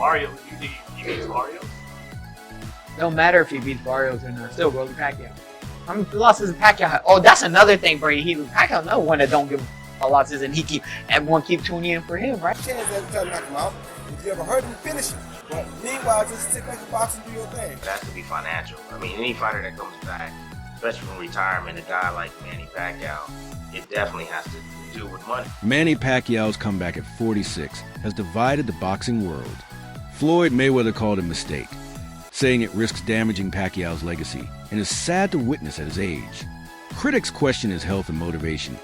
Mario, you think he beats Mario? Don't matter if he beats Barrios or not. Still, Rolly Pacquiao. How many losses Pacquiao had? Oh, that's another thing, Brady. Pacquiao no one that don't give losses, and everyone keep tuning in for him, right? Chance every time you knock him out. If you ever heard him, finish him. But meanwhile, just sit back and box and do your thing. It has to be financial. I mean, any fighter that comes back, especially from retirement, a guy like Manny Pacquiao, it definitely has to do with money. Manny Pacquiao's comeback at 46 has divided the boxing world. Floyd Mayweather called it a mistake, saying it risks damaging Pacquiao's legacy and is sad to witness at his age. Critics question his health and motivation,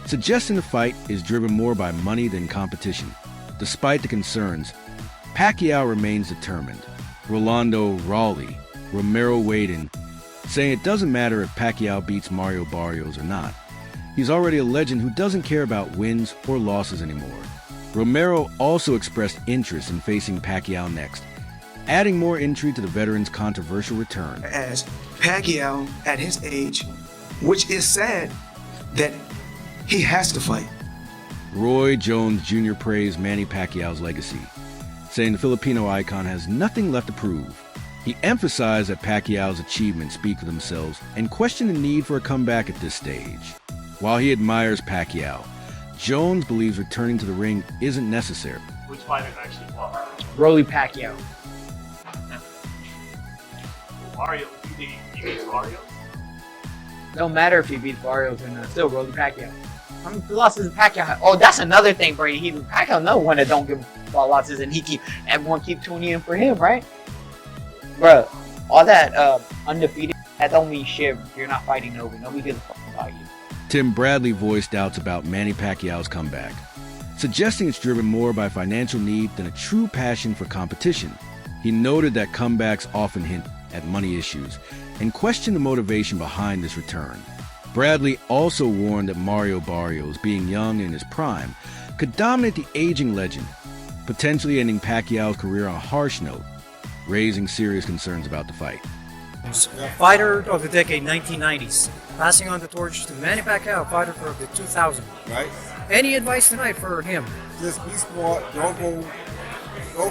suggesting the fight is driven more by money than competition. Despite the concerns, Pacquiao remains determined. Rolando Raleigh, Romero Waden, saying it doesn't matter if Pacquiao beats Mario Barrios or not. He's already a legend who doesn't care about wins or losses anymore. Romero also expressed interest in facing Pacquiao next, adding more intrigue to the veteran's controversial return. As Pacquiao, at his age, which is sad that he has to fight. Roy Jones Jr. praised Manny Pacquiao's legacy, saying the Filipino icon has nothing left to prove. He emphasized that Pacquiao's achievements speak for themselves and questioned the need for a comeback at this stage. While he admires Pacquiao, Jones believes returning to the ring isn't necessary. Which fighters actually won? Rolly Pacquiao. Mario, you think he beats Mario? Don't matter if he beats Barrios or not. Still, Rolly Pacquiao. How many losses Pacquiao had? Oh, that's another thing, Brady. Pacquiao no one that don't give losses, and everyone keep tuning in for him, right? Bruh, all that undefeated, that don't mean shit if you're not fighting over. Nobody gives a fuck about you. Tim Bradley voiced doubts about Manny Pacquiao's comeback, suggesting it's driven more by financial need than a true passion for competition. He noted that comebacks often hint at money issues and questioned the motivation behind this return. Bradley also warned that Mario Barrios, being young and in his prime, could dominate the aging legend, potentially ending Pacquiao's career on a harsh note, raising serious concerns about the fight. Fighter of the decade 1990s, passing on the torch to Manny Pacquiao, fighter of the 2000s. Right? Any advice tonight for him? Just be smart. Don't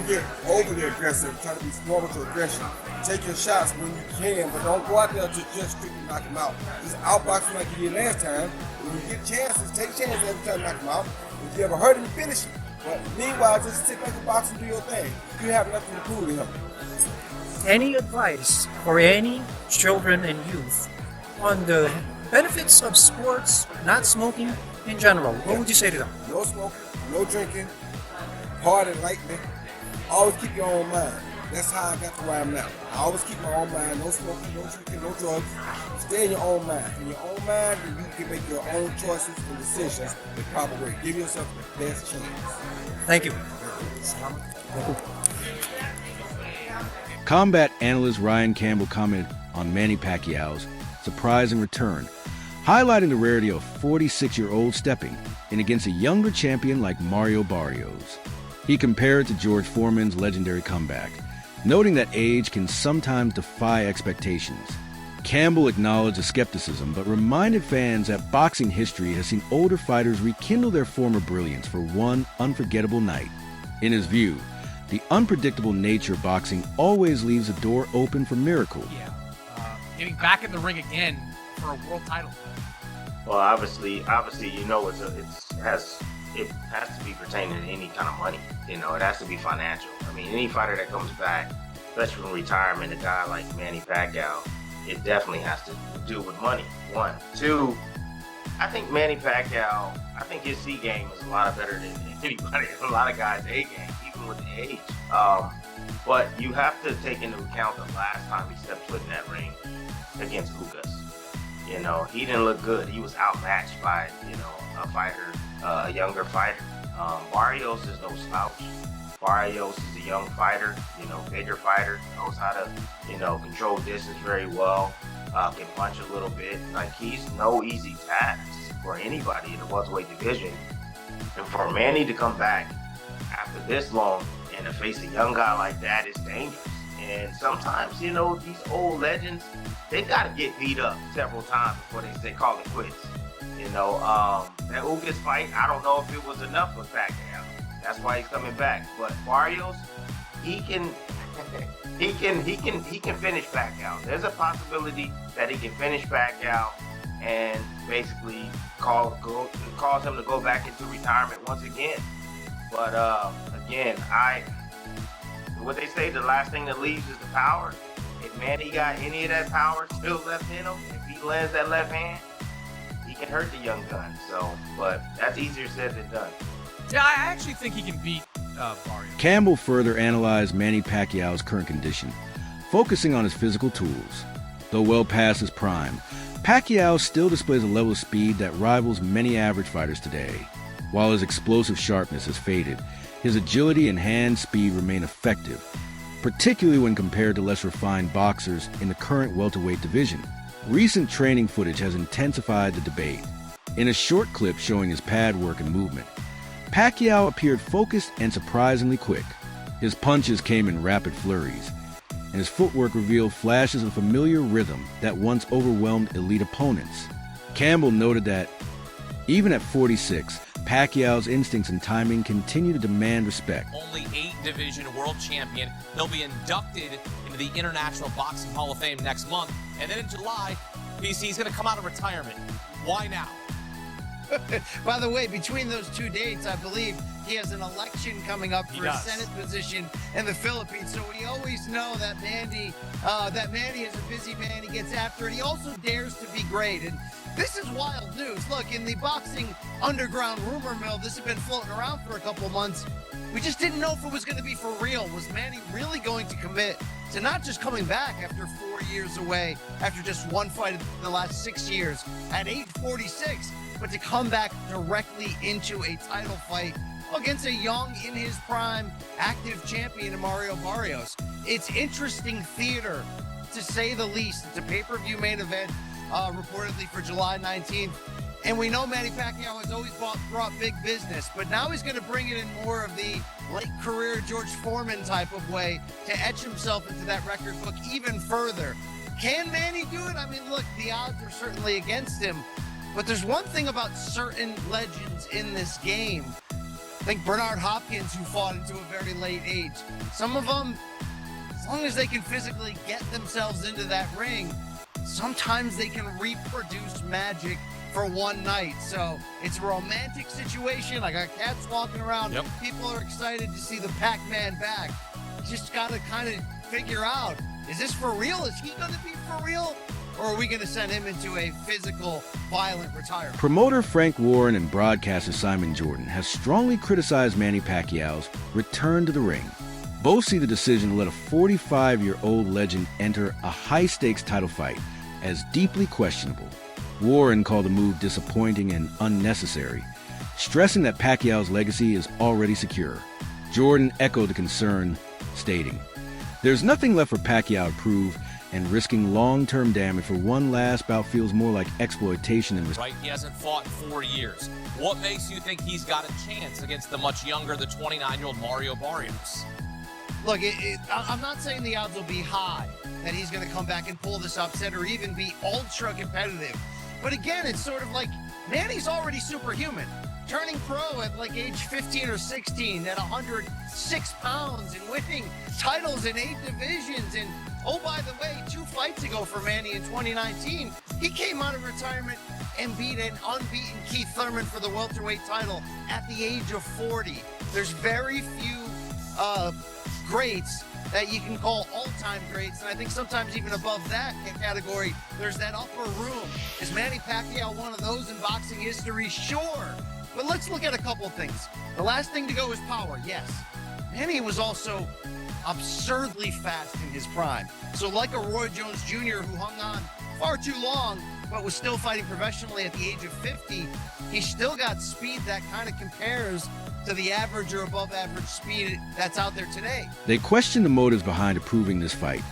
get overly aggressive. Try to be smart with your aggression. Take your shots when you can, but don't go out there to just strictly knock him out. Just outbox him like you did last time. When you get chances, take chances every time you knock him out. If you ever hurt him, finish him. But meanwhile, just sit back and box and do your thing. You have nothing to prove to him. Any advice for any children and youth on the benefits of sports, not smoking in general? What would you say to them? No smoking, no drinking, party lightly. Always keep your own mind. That's how I got to where I'm now. I always keep my own mind. No smoking, no drinking, no drugs. Stay in your own mind. In your own mind, you can make your own choices and decisions the proper way. Give yourself the best chance. Thank you. Combat analyst Ryan Campbell commented on Manny Pacquiao's surprising return, highlighting the rarity of a 46-year-old stepping in against a younger champion like Mario Barrios. He compared it to George Foreman's legendary comeback, noting that age can sometimes defy expectations. Campbell acknowledged the skepticism, but reminded fans that boxing history has seen older fighters rekindle their former brilliance for one unforgettable night. In his view, the unpredictable nature of boxing always leaves the door open for miracles. Yeah, getting back in the ring again for a world title. Well, obviously, you know, it has to be pertaining to any kind of money. You know, it has to be financial. I mean, any fighter that comes back, especially from retirement, a guy like Manny Pacquiao, it definitely has to do with money. One. Two, I think Manny Pacquiao, I think his C game is a lot better than anybody, a lot of guys' A game, even with the age. But you have to take into account the last time he stepped foot in that ring against Ugas. You know, he didn't look good. He was outmatched by, a fighter, a younger fighter. Barrios is no slouch. Barrios is a young fighter, bigger fighter, knows how to, control distance very well, can punch a little bit. Like, he's no easy task for anybody in the welterweight division. And for Manny to come back after this long and to face a young guy like that is dangerous. And sometimes, these old legends, they got to get beat up several times before they call it quits. That Ugas fight, I don't know if it was enough for Pacquiao. That's why he's coming back. But Barrios, he can finish Pacquiao. There's a possibility that he can finish Pacquiao and basically cause him to go back into retirement once again. But again, what they say, the last thing that leaves is the power. If Manny got any of that power still left in him, if he lands that left hand, he can hurt the young gun. So, but that's easier said than done. Yeah, I actually think he can beat Barrios. Campbell further analyzed Manny Pacquiao's current condition, focusing on his physical tools. Though well past his prime, Pacquiao still displays a level of speed that rivals many average fighters today. While his explosive sharpness has faded, his agility and hand speed remain effective, particularly when compared to less refined boxers in the current welterweight division. Recent training footage has intensified the debate. In a short clip showing his pad work and movement, Pacquiao appeared focused and surprisingly quick. His punches came in rapid flurries, and his footwork revealed flashes of familiar rhythm that once overwhelmed elite opponents. Campbell noted that, even at 46, Pacquiao's instincts and timing continue to demand respect. Only 8-division world champion. He'll be inducted into the International Boxing Hall of Fame next month. And then in July, he's going to come out of retirement. Why now? By the way, between those two dates, I believe he has an election coming up for a Senate position in the Philippines. So we always know that Manny is a busy man. He gets after it. He also dares to be great. And this is wild news. Look, in the boxing underground rumor mill, this has been floating around for a couple months. We just didn't know if it was going to be for real. Was Manny really going to commit to not just coming back after 4 years away, after just one fight in the last 6 years at age 46, but to come back directly into a title fight against a young, in his prime, active champion in Mario Barrios? It's interesting theater, to say the least. It's a pay-per-view main event, reportedly for July 19th. And we know Manny Pacquiao has always brought big business, but now he's going to bring it in more of the late career George Foreman type of way to etch himself into that record book even further. Can Manny do it? I mean, look, the odds are certainly against him, but there's one thing about certain legends in this game. Think Bernard Hopkins, who fought into a very late age. Some of them, as long as they can physically get themselves into that ring, sometimes they can reproduce magic for one night. So it's a romantic situation. I got cats walking around. Yep. People are excited to see the Pacman back. Just got to kind of figure out, is this for real? Is he going to be for real? Or are we going to send him into a physical, violent retirement? Promoter Frank Warren and broadcaster Simon Jordan have strongly criticized Manny Pacquiao's return to the ring. Both see the decision to let a 45-year-old legend enter a high-stakes title fight as deeply questionable. Warren called the move disappointing and unnecessary, stressing that Pacquiao's legacy is already secure. Jordan echoed the concern, stating, "There's nothing left for Pacquiao to prove, and risking long-term damage for one last bout feels more like exploitation than Right, he hasn't fought in 4 years. What makes you think he's got a chance against the much younger, the 29-year-old Mario Barrios? Look, I'm not saying the odds will be high that he's going to come back and pull this upset or even be ultra competitive. But again, it's sort of like Manny's already superhuman. Turning pro at like age 15 or 16 at 106 pounds and winning titles in 8 divisions. And oh, by the way, 2 fights ago for Manny in 2019, he came out of retirement and beat an unbeaten Keith Thurman for the welterweight title at the age of 40. There's very few greats that you can call all-time greats, and I think sometimes even above that category, there's that upper room. Is Manny Pacquiao one of those in boxing history? Sure. But let's look at a couple things. The last thing to go is power, yes. Manny was also absurdly fast in his prime. So like a Roy Jones Jr. who hung on far too long, but was still fighting professionally at the age of 50, he still got speed that kind of compares to the average or above average speed that's out there today. They question the motives behind approving this fight,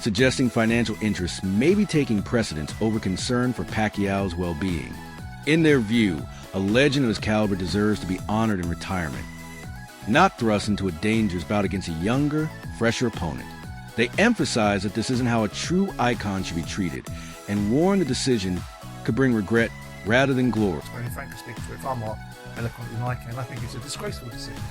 suggesting financial interests may be taking precedence over concern for Pacquiao's well-being. In their view, a legend of his caliber deserves to be honored in retirement, not thrust into a dangerous bout against a younger, fresher opponent. They emphasize that this isn't how a true icon should be treated, and warn the decision could bring regret rather than glory. Very frank to speak to, if I'm not eloquently like him, I think it's a disgraceful decision.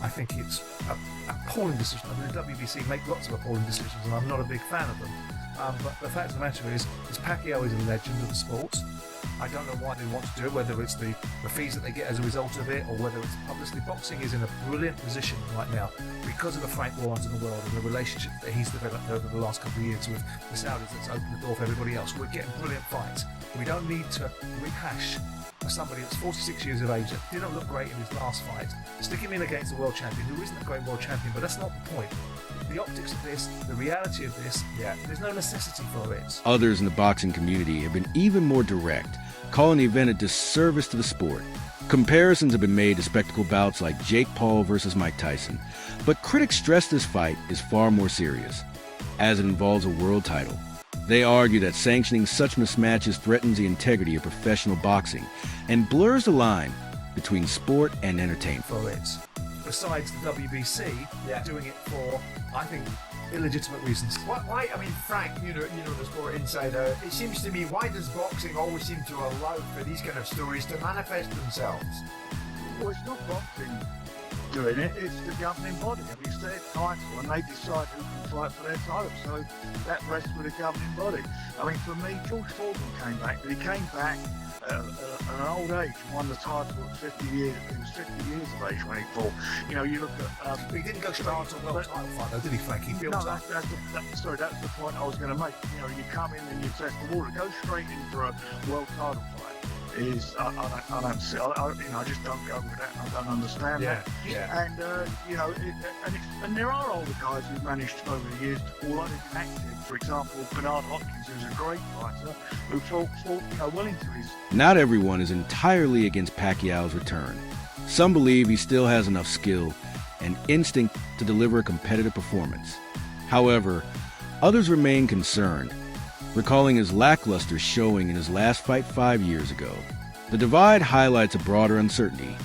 I think it's an appalling decision. I mean, the WBC make lots of appalling decisions, and I'm not a big fan of them. But the fact of the matter is Pacquiao is a legend of the sport. I don't know why they want to do it, whether it's the fees that they get as a result of it or whether it's publicity. Boxing is in a brilliant position right now because of the Frank Warrens in the world and the relationship that he's developed over the last couple of years with the Saudis that's opened the door for everybody else. We're getting brilliant fights. We don't need to rehash somebody that's 46 years of age that didn't look great in his last fight. Stick him in against a world champion who isn't a great world champion, but that's not the point. The optics of this, the reality of this, there's no necessity for it. Others in the boxing community have been even more direct, calling the event a disservice to the sport. Comparisons have been made to spectacle bouts like Jake Paul versus Mike Tyson, but critics stress this fight is far more serious, as it involves a world title. They argue that sanctioning such mismatches threatens the integrity of professional boxing and blurs the line between sport and entertainment. For it. Besides the WBC doing it for, I think, illegitimate reasons. Why? I mean, Frank, you know the sport insider. It seems to me, why does boxing always seem to allow for these kind of stories to manifest themselves? Well, it's not boxing doing it, it's the governing body. I mean, it's their title and they decide who can fight for their title. So that rests with the governing body. I mean, for me, George Foreman came back, but he came back at an old age, won the title at 50 years. He was 50 years of age when he fought. You know, you look at... he didn't go straight into a world title fight though, did he, Frank? He built up. Sorry, that's the point I was going to make. You know, you come in and you test the water. Go straight in for a world title fight. Is I don't see. I just don't go with that. I don't understand that. Yeah. And you know, and there are older guys who've managed over the years, although they've been active. For example, Bernard Hopkins, who's a great fighter, who fought well into his. Not everyone is entirely against Pacquiao's return. Some believe he still has enough skill and instinct to deliver a competitive performance. However, others remain concerned, recalling his lackluster showing in his last fight 5 years ago. The divide highlights a broader uncertainty,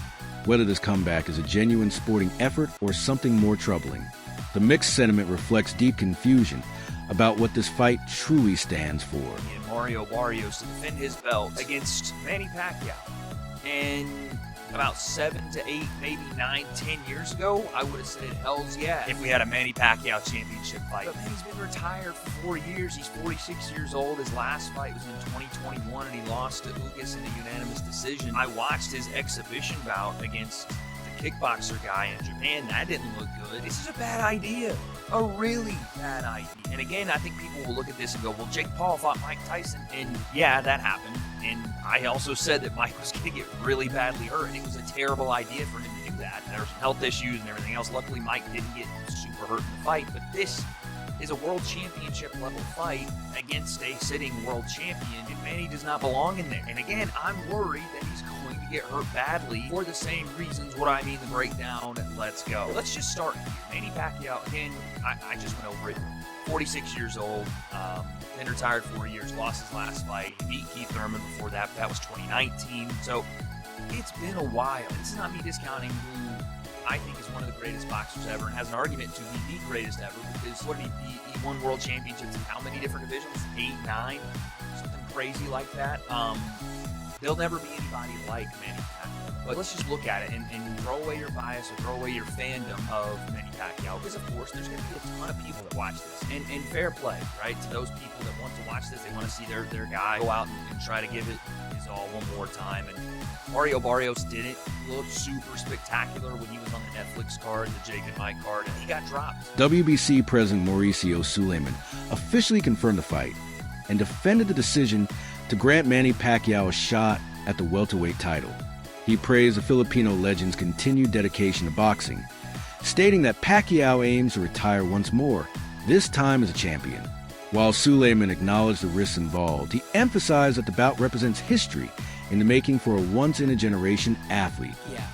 whether this comeback is a genuine sporting effort or something more troubling. The mixed sentiment reflects deep confusion about what this fight truly stands for. And Mario Barrios to defend his belt against Manny Pacquiao. And about 7 to 8, maybe 9, 10 years ago, I would have said hell's yeah if we had a Manny Pacquiao championship fight. But Manny's been retired for 4 years. He's 46 years old. His last fight was in 2021, and he lost to Ugas in a unanimous decision. I watched his exhibition bout against the kickboxer guy in Japan. That didn't look good. This is a bad idea. A really bad idea. And again, I think people will look at this and go, well, Jake Paul fought Mike Tyson. And yeah, that happened. And I also said that Mike was going to get really badly hurt. And it was a terrible idea for him to do that. There were some health issues and everything else. Luckily, Mike didn't get super hurt in the fight. But this is a world championship level fight against a sitting world champion. And Manny does not belong in there. And again, I'm worried that he's going to get hurt badly for the same reasons. What I mean, the breakdown. Let's go. Let's just start here. Manny Pacquiao, again, I just went over it. 46 years old, been retired 4 years, lost his last fight. He beat Keith Thurman before that, but that was 2019. So it's been a while. This is not me discounting who I think is one of the greatest boxers ever and has an argument to be the greatest ever because what did he beat? He won world championships in how many different divisions? 8, 9? Something crazy like that. There'll never be anybody like Manny Pacquiao. But let's just look at it and throw away your bias or throw away your fandom of Manny Pacquiao. Because, of course, there's going to be a ton of people that watch this. And fair play, right? To those people that want to watch this, they want to see their guy go out and try to give it his all one more time. And Mario Barrios didn't look super spectacular when he was on the Netflix card, the Jake and Mike card, and he got dropped. WBC President Mauricio Suleiman officially confirmed the fight and defended the decision to grant Manny Pacquiao a shot at the welterweight title. He praised the Filipino legend's continued dedication to boxing, stating that Pacquiao aims to retire once more, this time as a champion. While Suleiman acknowledged the risks involved, he emphasized that the bout represents history in the making for a once-in-a-generation athlete. Yeah.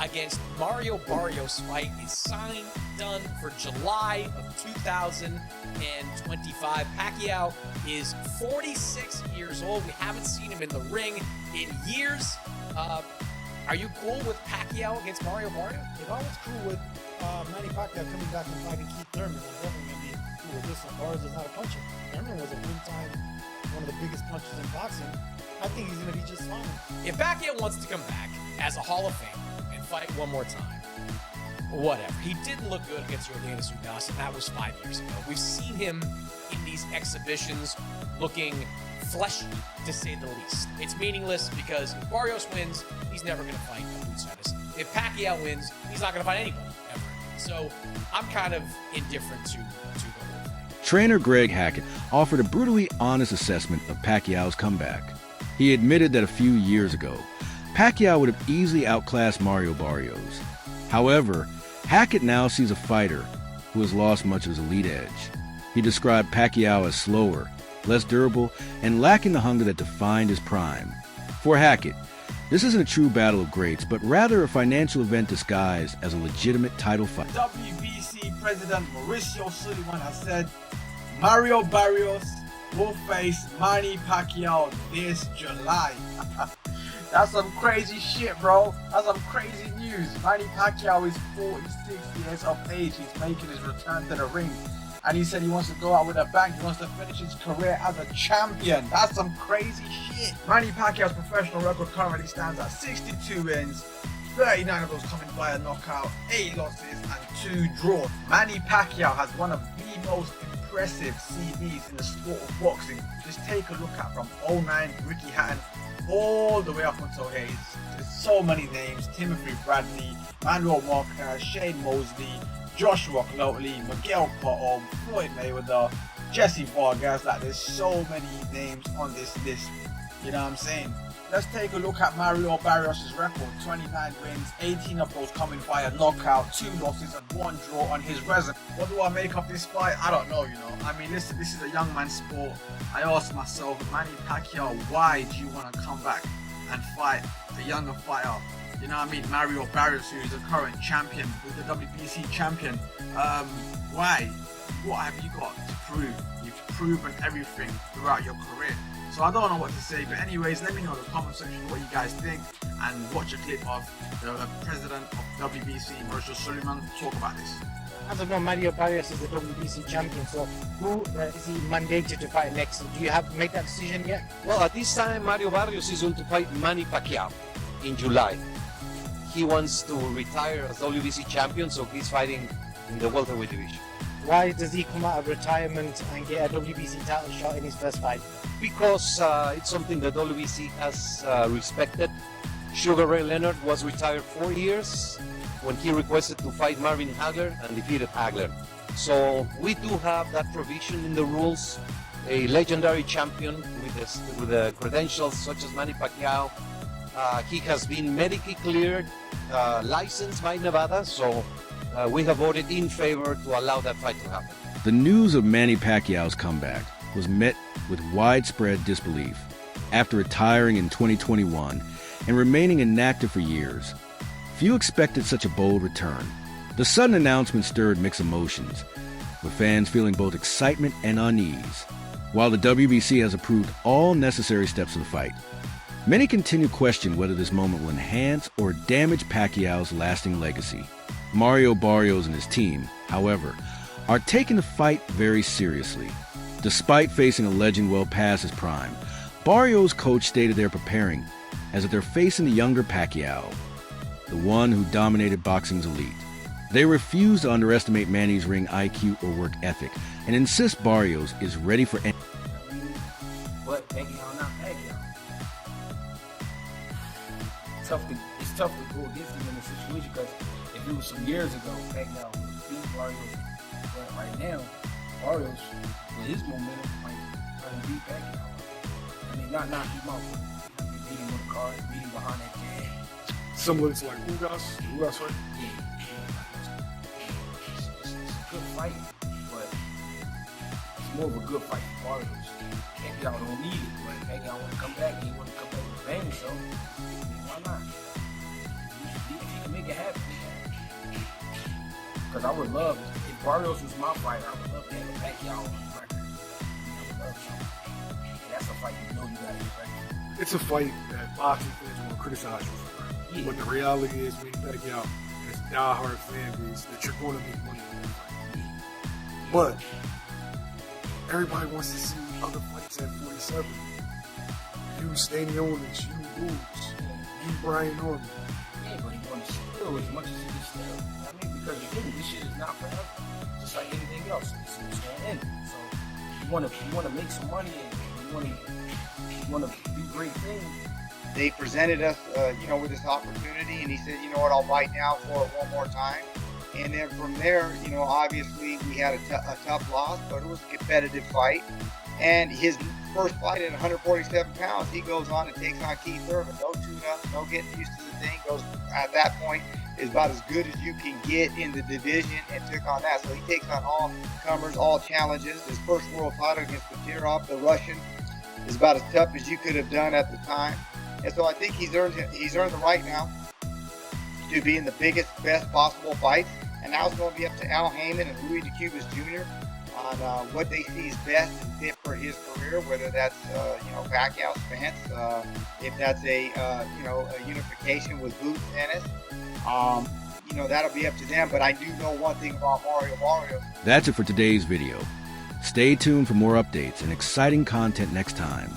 Against Mario Barrios fight is signed, done for July of 2025. Pacquiao is 46 years old. We haven't seen him in the ring in years. Are you cool with Pacquiao against Mario Barrios? If I was cool with Manny Pacquiao coming back and fighting Keith Thurman, I'm definitely going to be cool with this one. Barrios is not a puncher. Thurman was a one of the biggest punchers in boxing. I think he's going to be just fine. If Pacquiao wants to come back as a Hall of Famer and fight one more time, whatever. He didn't look good against Yordenis Ugas, and that was 5 years ago. We've seen him in these exhibitions looking fleshy, to say the least. It's meaningless because if Barrios wins, he's never going to fight Abdul. If Pacquiao wins, he's not going to fight anybody ever again. So I'm kind of indifferent to the whole thing. Trainer Greg Hackett offered a brutally honest assessment of Pacquiao's comeback. He admitted that a few years ago, Pacquiao would have easily outclassed Mario Barrios. However, Hackett now sees a fighter who has lost much of his elite edge. He described Pacquiao as slower, less durable, and lacking the hunger that defined his prime. For Hackett, this isn't a true battle of greats, but rather a financial event disguised as a legitimate title fight. WBC President Mauricio Sullivan has said Mario Barrios will face Manny Pacquiao this July. That's some crazy shit, bro. That's some crazy news. Manny Pacquiao is 46 years of age. He's making his return to the ring. And he said he wants to go out with a bang. He wants to finish his career as a champion. That's some crazy shit. Manny Pacquiao's professional record currently stands at 62 wins, 39 of those coming via knockout, 8 losses and 2 draws. Manny Pacquiao has one of the most impressive CVs in the sport of boxing. Just take a look at from 09, Ricky Hatton, all the way up until here. There's so many names: Timothy Bradley, Manuel Marquez, Shane Mosley, Joshua Cloteley, Miguel Cotto, Floyd Mayweather, Jesse Vargas. Like, there's so many names on this list. You know what I'm saying? Let's take a look at Mario Barrios' record. 29 wins, 18 of those coming via knockout, 2 losses and 1 draw on his resume. What do I make of this fight? I don't know, you know. I mean, listen, this is a young man's sport. I asked myself, Manny Pacquiao, why do you want to come back and fight a younger fighter? You know what I mean? Mario Barrios, who is the current champion, who's the WBC champion. Why? What have you got to prove? You've proven everything throughout your career. So I don't know what to say, but anyways, let me know in the comment section what you guys think, and watch a clip of the president of WBC, Mauricio Sullivan, talk about this. As of now, Mario Barrios is the WBC champion, so who is he mandated to fight next? Do you have to make that decision yet? Well, at this time, Mario Barrios is going to fight Manny Pacquiao in July. He wants to retire as WBC champion, so he's fighting in the welterweight division. Why does he come out of retirement and get a WBC title shot in his first fight? Because it's something that WBC has respected. Sugar Ray Leonard was retired 4 years when he requested to fight Marvin Hagler and defeated Hagler. So we do have that provision in the rules. A legendary champion with the credentials such as Manny Pacquiao. He has been medically cleared, licensed by Nevada, so we have voted in favor to allow that fight to happen. The news of Manny Pacquiao's comeback was met with widespread disbelief. After retiring in 2021 and remaining inactive for years, few expected such a bold return. The sudden announcement stirred mixed emotions, with fans feeling both excitement and unease. While the WBC has approved all necessary steps of the fight, many continue to question whether this moment will enhance or damage Pacquiao's lasting legacy. Mario Barrios and his team, however, are taking the fight very seriously. Despite facing a legend well past his prime, Barrios' coach stated they're preparing as if they're facing the younger Pacquiao, the one who dominated boxing's elite. They refuse to underestimate Manny's ring IQ or work ethic and insist Barrios is ready for any. But Pacquiao, not Pacquiao. It's tough to go against him in this situation, because if it was some years ago, Pacquiao would beat Barrios. But right now, Barrios, with his momentum, might try to beat Pacquiao. I mean, not knock him out, but beat him with a card, beat him behind that cage. Similar to like Ugas fight? Yeah. It's a good fight, but it's more of a good fight for Barrios. Pacquiao don't need it, but Pacquiao want to come back. He want to come back with bang, so I mean, why not? If he can make it happen, because I would love, if Barrios was my fighter, I would love to have a Pacquiao on the record. I would love something. And that's a fight you know you got to get ready. It's a fight that boxing fans will criticize you for. Yeah. But the reality is, when you Pacquiao and it's a diehard fan base, that you're going to make money with that fight. Yeah. But everybody wants to see other fights at 47. You Stanionis, you Woods, you Brian Norman. Yeah, but he wants to steal as much as he can steal. I mean, because again, this shit is not forever. Just like anything else, it's gonna end. So you wanna make some money and you wanna do great things. They presented us, with this opportunity, and he said, you know what, I'll fight now for it one more time. And then from there, obviously we had a tough loss, but it was a competitive fight. And his first fight at 147 pounds, he goes on and takes on Keith Thurman. No tune-ups, no getting used to the thing. Goes at that point is about as good as you can get in the division, and took on that. So he takes on all comers, all challenges. His first world title against Petirov, the Russian, is about as tough as you could have done at the time. And so I think he's earned the right now to be in the biggest, best possible fights. And now it's going to be up to Al Heyman and Louis DeCubas Jr. on what they see is best and fit for his career, whether that's Pacquiao Spence, if that's a unification with Boots Ennis. That'll be up to them. But I do know one thing about Mario. That's it for today's video. Stay tuned for more updates and exciting content next time.